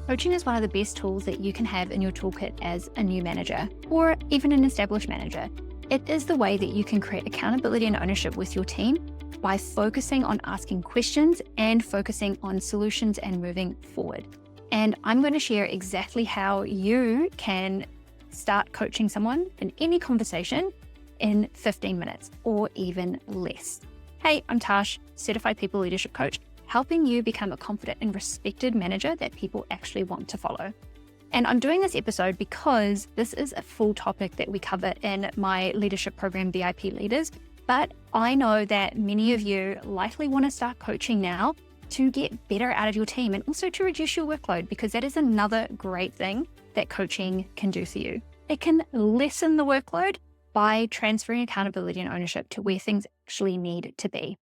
Coaching is one of the best tools that you can have in your toolkit as a new manager or even an established manager. It is the way that you can create accountability and ownership with your team by focusing on asking questions and focusing on solutions and moving forward. And I'm going to share exactly how you can start coaching someone in any conversation in 15 minutes or even less. Hey, I'm Tash, Certified People Leadership Coach, helping you become a confident and respected manager that people actually want to follow. And I'm doing this episode because this is a full topic that we cover in my leadership program, VIP Leaders. But I know that many of you likely want to start coaching now to get better out of your team and also to reduce your workload, because that is another great thing that coaching can do for you. It can lessen the workload by transferring accountability and ownership to where things actually need to be.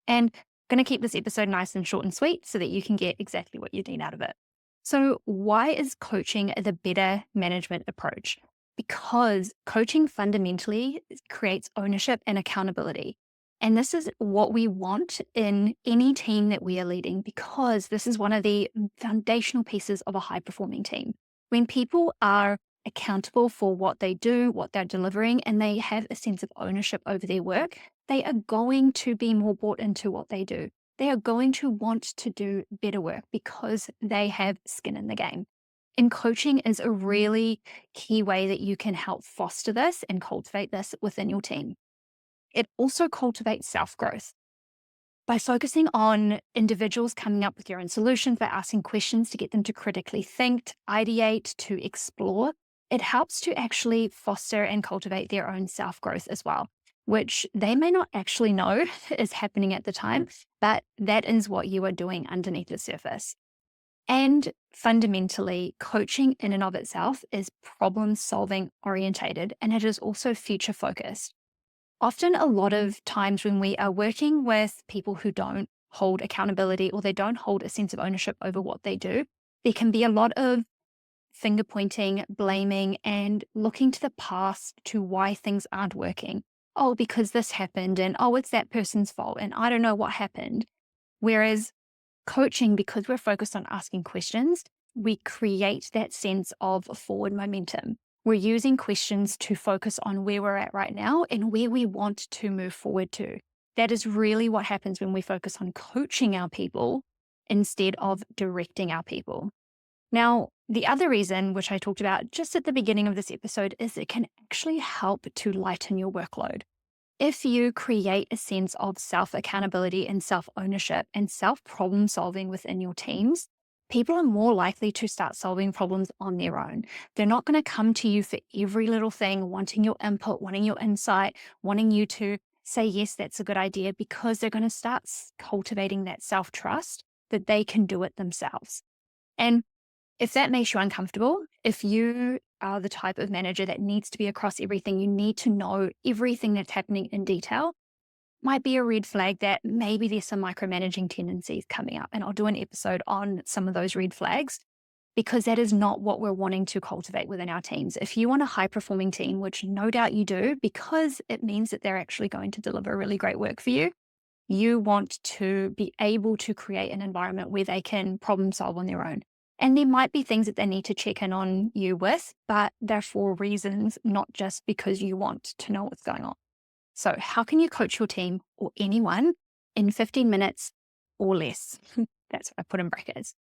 And I'm going to keep this episode nice and short and sweet so that you can get exactly what you need out of it. So why is coaching the better management approach? Because coaching fundamentally creates ownership and accountability. And this is what we want in any team that we are leading, because this is one of the foundational pieces of a high-performing team. When people are accountable for what they do, what they're delivering, and they have a sense of ownership over their work, they are going to be more bought into what they do. They are going to want to do better work because they have skin in the game. And coaching is a really key way that you can help foster this and cultivate this within your team. It also cultivates self-growth. By focusing on individuals coming up with their own solutions, by asking questions to get them to critically think, to ideate, to explore, it helps to actually foster and cultivate their own self-growth as well, which they may not actually know is happening at the time, but that is what you are doing underneath the surface. And fundamentally, coaching in and of itself is problem-solving orientated, and it is also future-focused. Often a lot of times when we are working with people who don't hold accountability or they don't hold a sense of ownership over what they do, there can be a lot of finger pointing, blaming, and looking to the past to why things aren't working. Oh, because this happened, and oh, it's that person's fault, and I don't know what happened. Whereas coaching, because we're focused on asking questions, we create that sense of forward momentum. We're using questions to focus on where we're at right now and where we want to move forward to. That is really what happens when we focus on coaching our people instead of directing our people. Now, the other reason, which I talked about just at the beginning of this episode, is it can actually help to lighten your workload. If you create a sense of self-accountability and self-ownership and self-problem solving within your teams, people are more likely to start solving problems on their own. They're not going to come to you for every little thing, wanting your input, wanting your insight, wanting you to say, yes, that's a good idea, because they're going to start cultivating that self-trust that they can do it themselves. And if that makes you uncomfortable, if you are the type of manager that needs to be across everything, you need to know everything that's happening in detail, might be a red flag that maybe there's some micromanaging tendencies coming up. And I'll do an episode on some of those red flags, because that is not what we're wanting to cultivate within our teams. If you want a high-performing team, which no doubt you do, because it means that they're actually going to deliver really great work for you, you want to be able to create an environment where they can problem solve on their own. And there might be things that they need to check in on you with, but they're for reasons, not just because you want to know what's going on. So how can you coach your team or anyone in 15 minutes or less? That's what I put in brackets.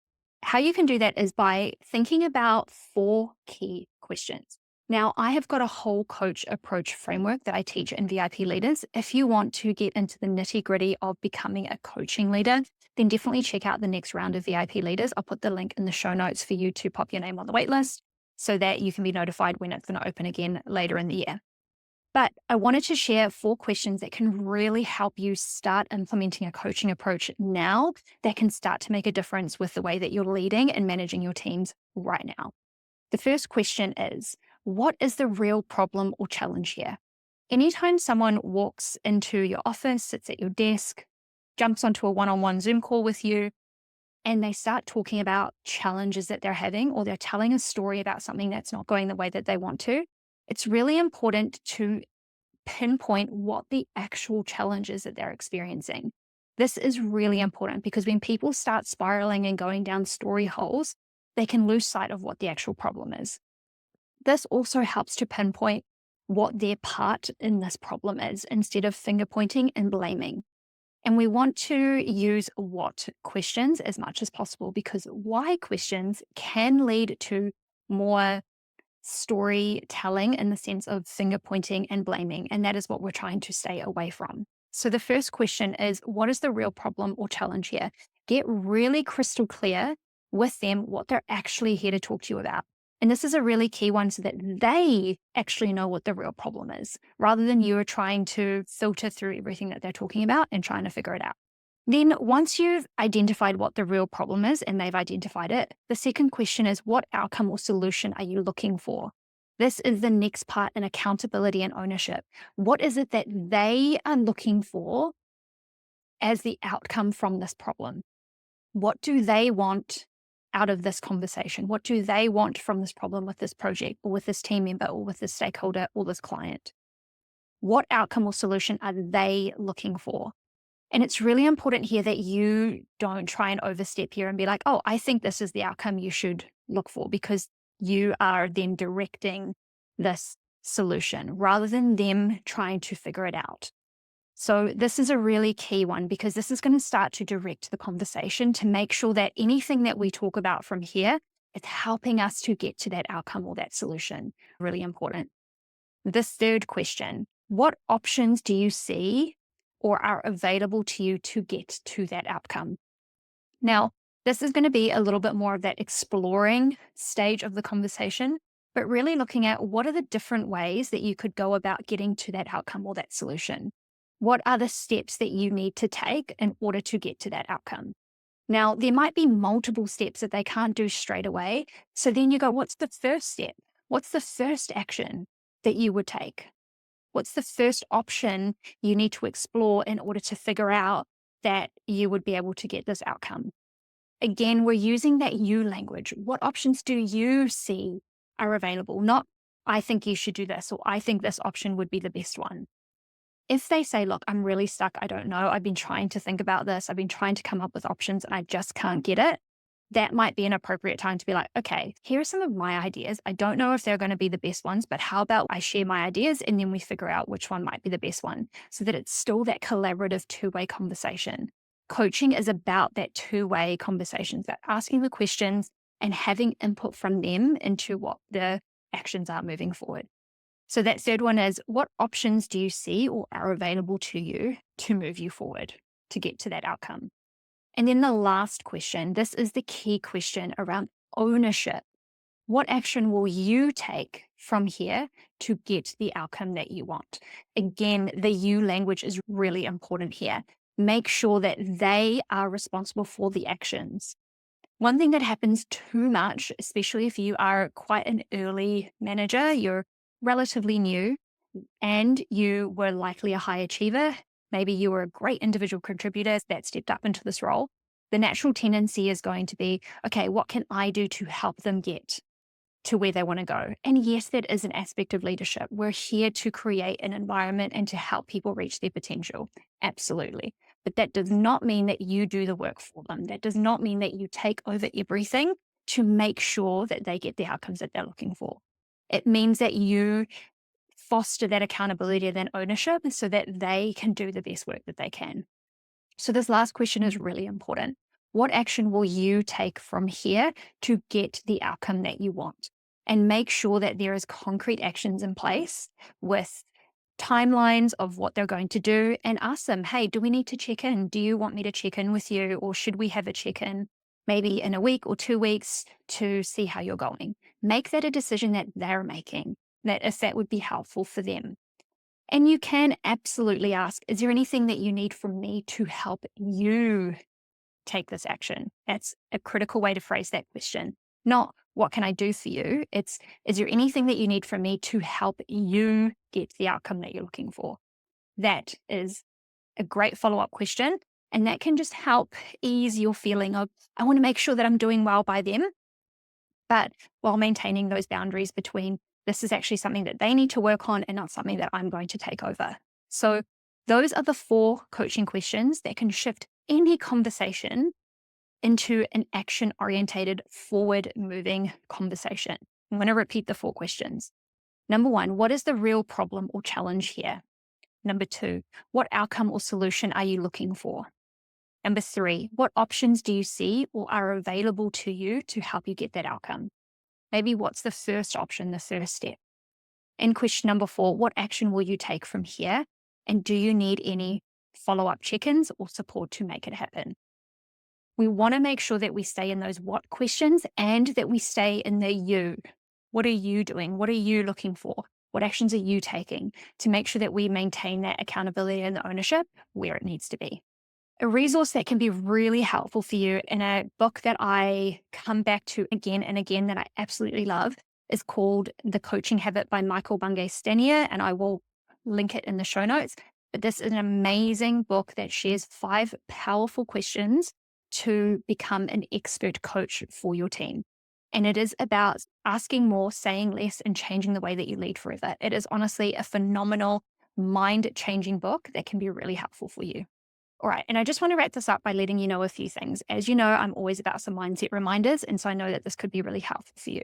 How you can do that is by thinking about 4 key questions. Now, I have got a whole coach approach framework that I teach in VIP Leaders. If you want to get into the nitty-gritty of becoming a coaching leader, then definitely check out the next round of VIP Leaders. I'll put the link in the show notes for you to pop your name on the waitlist so that you can be notified when it's going to open again later in the year. But I wanted to share 4 questions that can really help you start implementing a coaching approach now that can start to make a difference with the way that you're leading and managing your teams right now. The first question is, what is the real problem or challenge here? Anytime someone walks into your office, sits at your desk, jumps onto a one-on-one Zoom call with you, and they start talking about challenges that they're having, or they're telling a story about something that's not going the way that they want to, it's really important to pinpoint what the actual challenge is that they're experiencing. This is really important, because when people start spiraling and going down story holes, they can lose sight of what the actual problem is. This also helps to pinpoint what their part in this problem is instead of finger pointing and blaming. And we want to use what questions as much as possible, because why questions can lead to more storytelling in the sense of finger pointing and blaming. And that is what we're trying to stay away from. So the first question is, what is the real problem or challenge here? Get really crystal clear with them what they're actually here to talk to you about. And this is a really key one, so that they actually know what the real problem is, rather than you are trying to filter through everything that they're talking about and trying to figure it out. Then once you've identified what the real problem is and they've identified it, the second question is, what outcome or solution are you looking for? This is the next part in accountability and ownership. What is it that they are looking for as the outcome from this problem? What do they want out of this conversation? What do they want from this problem with this project or with this team member or with this stakeholder or this client? What outcome or solution are they looking for? And it's really important here that you don't try and overstep here and be like, oh, I think this is the outcome you should look for, because you are then directing this solution rather than them trying to figure it out. So this is a really key one, because this is going to start to direct the conversation to make sure that anything that we talk about from here is helping us to get to that outcome or that solution. Really important. The third question, what options do you see or are available to you to get to that outcome? Now, this is going to be a little bit more of that exploring stage of the conversation, but really looking at what are the different ways that you could go about getting to that outcome or that solution. What are the steps that you need to take in order to get to that outcome? Now, there might be multiple steps that they can't do straight away. So then you go, what's the first step? What's the first action that you would take? What's the first option you need to explore in order to figure out that you would be able to get this outcome? Again, we're using that you language. What options do you see are available? Not, I think you should do this, or I think this option would be the best one. If they say, look, I'm really stuck, I don't know, I've been trying to think about this, I've been trying to come up with options and I just can't get it, that might be an appropriate time to be like, okay, here are some of my ideas. I don't know if they're going to be the best ones, but how about I share my ideas and then we figure out which one might be the best one, so that it's still that collaborative two-way conversation. Coaching is about that two-way conversations, about asking the questions and having input from them into what the actions are moving forward. So that third one is, what options do you see or are available to you to move you forward to get to that outcome? And then the last question, this is the key question around ownership. What action will you take from here to get the outcome that you want? Again, the you language is really important here. Make sure that they are responsible for the actions. One thing that happens too much, especially if you are quite an early manager, you're relatively new, and you were likely a high achiever, maybe you were a great individual contributor that stepped up into this role, the natural tendency is going to be, okay, what can I do to help them get to where they want to go? And yes, that is an aspect of leadership. We're here to create an environment and to help people reach their potential. Absolutely. But that does not mean that you do the work for them. That does not mean that you take over everything to make sure that they get the outcomes that they're looking for. It means that you foster that accountability and ownership so that they can do the best work that they can. So this last question is really important. What action will you take from here to get the outcome that you want? And make sure that there is concrete actions in place with timelines of what they're going to do, and ask them, hey, do we need to check in? Do you want me to check in with you? Or should we have a check-in maybe in a week or 2 weeks to see how you're going? Make that a decision that they're making, that if that would be helpful for them. And you can absolutely ask, is there anything that you need from me to help you take this action? That's a critical way to phrase that question. Not, what can I do for you? It's, is there anything that you need from me to help you get the outcome that you're looking for? That is a great follow-up question. And that can just help ease your feeling of, I want to make sure that I'm doing well by them, but while maintaining those boundaries between, this is actually something that they need to work on and not something that I'm going to take over. So those are the 4 coaching questions that can shift any conversation into an action-orientated, forward-moving conversation. I'm going to repeat the 4 questions. Number 1, what is the real problem or challenge here? Number 2, what outcome or solution are you looking for? Number 3, what options do you see or are available to you to help you get that outcome? Maybe what's the first option, the first step? And question number 4, what action will you take from here? And do you need any follow-up check-ins or support to make it happen? We want to make sure that we stay in those what questions and that we stay in the you. What are you doing? What are you looking for? What actions are you taking to make sure that we maintain that accountability and the ownership where it needs to be? A resource that can be really helpful for you, and a book that I come back to again and again that I absolutely love, is called The Coaching Habit by Michael Bungay-Stanier, and I will link it in the show notes. But this is an amazing book that shares 5 powerful questions to become an expert coach for your team. And it is about asking more, saying less, and changing the way that you lead forever. It is honestly a phenomenal, mind-changing book that can be really helpful for you. All right. And I just want to wrap this up by letting you know a few things. As you know, I'm always about some mindset reminders. And so I know that this could be really helpful for you.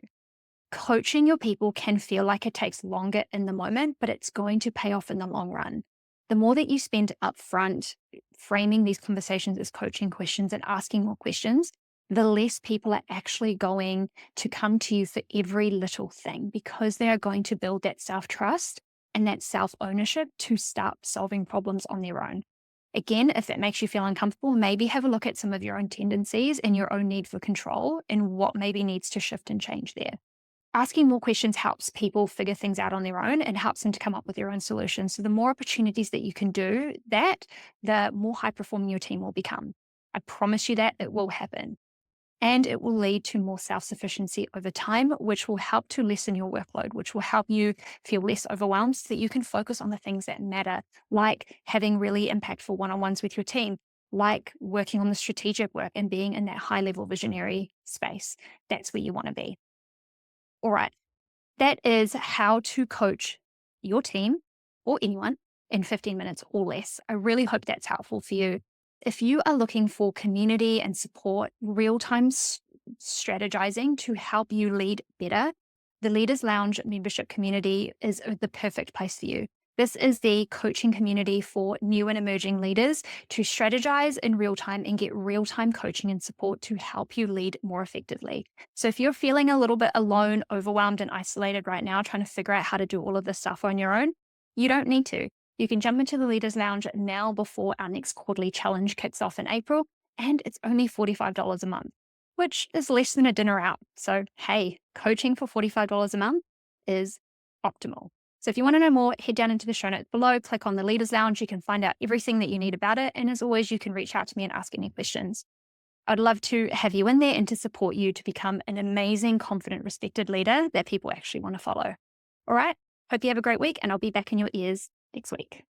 Coaching your people can feel like it takes longer in the moment, but it's going to pay off in the long run. The more that you spend upfront framing these conversations as coaching questions and asking more questions, the less people are actually going to come to you for every little thing, because they are going to build that self-trust and that self-ownership to start solving problems on their own. Again, if that makes you feel uncomfortable, maybe have a look at some of your own tendencies and your own need for control and what maybe needs to shift and change there. Asking more questions helps people figure things out on their own and helps them to come up with their own solutions. So the more opportunities that you can do that, the more high performing your team will become. I promise you that it will happen. And it will lead to more self-sufficiency over time, which will help to lessen your workload, which will help you feel less overwhelmed so that you can focus on the things that matter, like having really impactful one-on-ones with your team, like working on the strategic work and being in that high-level visionary space. That's where you want to be. All right. That is how to coach your team or anyone in 15 minutes or less. I really hope that's helpful for you. If you are looking for community and support, real-time strategizing to help you lead better, the Leaders Lounge membership community is the perfect place for you. This is the coaching community for new and emerging leaders to strategize in real time and get real-time coaching and support to help you lead more effectively. So if you're feeling a little bit alone, overwhelmed, and isolated right now, trying to figure out how to do all of this stuff on your own, you don't need to. You can jump into the Leaders Lounge now before our next quarterly challenge kicks off in April, and it's only $45 a month, which is less than a dinner out. So hey, coaching for $45 a month is optimal. So if you want to know more, head down into the show notes below, click on the Leaders Lounge. You can find out everything that you need about it. And as always, you can reach out to me and ask any questions. I'd love to have you in there and to support you to become an amazing, confident, respected leader that people actually want to follow. All right. Hope you have a great week, and I'll be back in your ears next week.